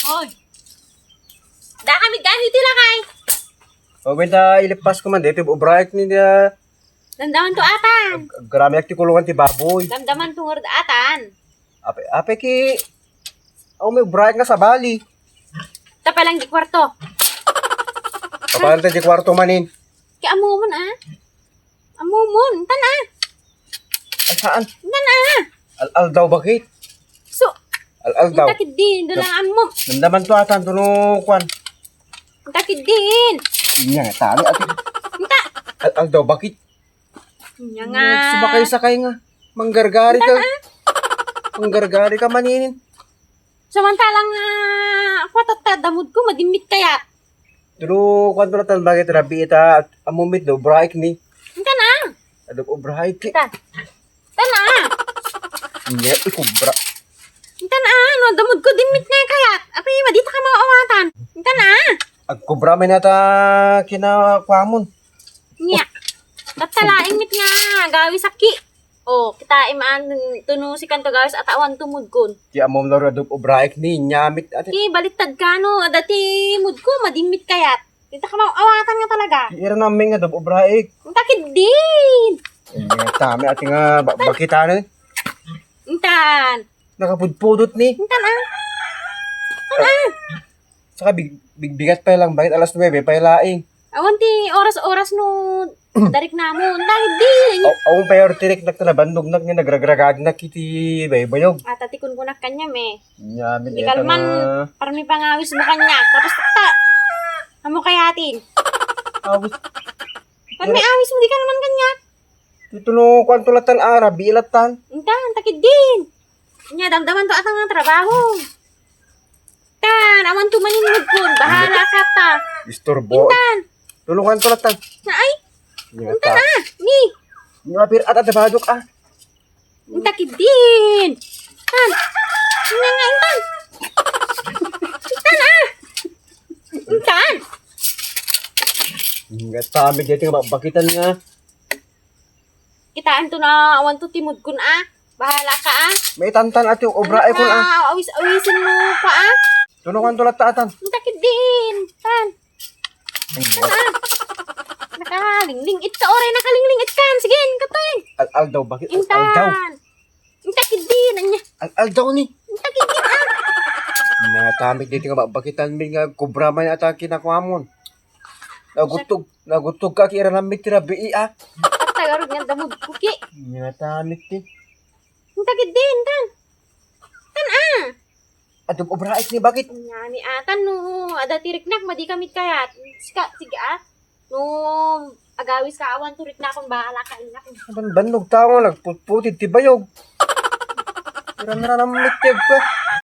Hoy. Da kami gamit nila kay. O, benta ilipas ko man dito. Ubrayek ni niya. Damdaman to atan. Grami ak ti kulungan ti baboy. Damdaman to ngord atan. Ape ki. O, may ubrayek nga sa bali. Tapa lang di kwarto. Kapalan tayo di kwarto manin. Kaya amumon ah. Amumon. Tana. Ay, saan? Tana. Al daw bakit? So. Al daw. Takid din. Doon lang amum. Nandaman to atan. Tuno kwan. Takid din. Nga nga tali ati. Inta. Al daw bakit? Nya nga. Sumakay-sakay nga. Manggargari ka. Manggargari ka maninin. Samantalang kwatot ta damod ko madimit kaya. Pero kwanto na tan bakit rabi ita at amumit do braik ni. Inta na. Adog braik ki. Inta. Tana. Nya ikubra. Inta na. No damod ko dimit nga kaya. Api madita ka mga awatan. Inta na. Ag kubra man nata kinakwamon. Nya. Tatalaing mit nga gawi saki. Oh, kita imaan tunusikan to gawis at awan tumud kon. Ti amom na adog braik ni nyamit ati. Ki baliktad ka no, dati mud ko madimit kayat. Dita ka awatan nga talaga. Ira namin nga adog braik. Takid din. Nya tami ati nga bakita ni. Intan. Nakapudpudot ni. Intan ah. Saka bigat pa lang bakit alas 9 pa laing. Awan ti oras-oras no darik namon. Takid din. Awong payor tirik naktalabandog nak nga nagragragag na kiti baybayog. Atatikon ko na kanya me. Nyamit Di ita kalman nga. parang may pangawis mo kanya. Tapos ta. Amo kayatin. Awit. Kan may awis mo di ka naman kanya. Dito no kwantulatan Arab ilatan. Intan, takid din. Nya damdaman to atang nga trabaho. Tan, awan to maninod ko. Bahala ka ta. Istorbo. Intan. Tulungan tulatan. Na ay. Nga Intan ta. ah. Ni. Nga pir at badok ah. Takid din. Tan. Nga nga intan. Intan ah. Intan. Nga tami dito nga bakitan nga. Kitaan to na awan to timod kun ah. Bahala ka ah. May tantan at yung obra ay kun ah. Awis-awisin mo pa ah. Tulungan tulatan. Takid din. Tan. Ah. Nakalingling-it ka oray. Nakalingling-it ka. Sige, katoy. Al daw bakit? Al daw. Intan. Takid din. Anya. Al daw ni. Takid din ah. Nga tami dito nga bakitan mi nga kubra man ata kinakwamon. Nagutog ka kira namit tira bi ah. Tagarod nga damod kuki. Nga tami ti. Takid din. Tan. Tan ah. Adog obra ay ni bakit? Nya ni atan no. Ada tiriknak madi kamit kayat. Sige ah. No agawis ka awan turik na akong bahala ka inak. Bandog tao nagputputid ti bayog. Tira na namit ka.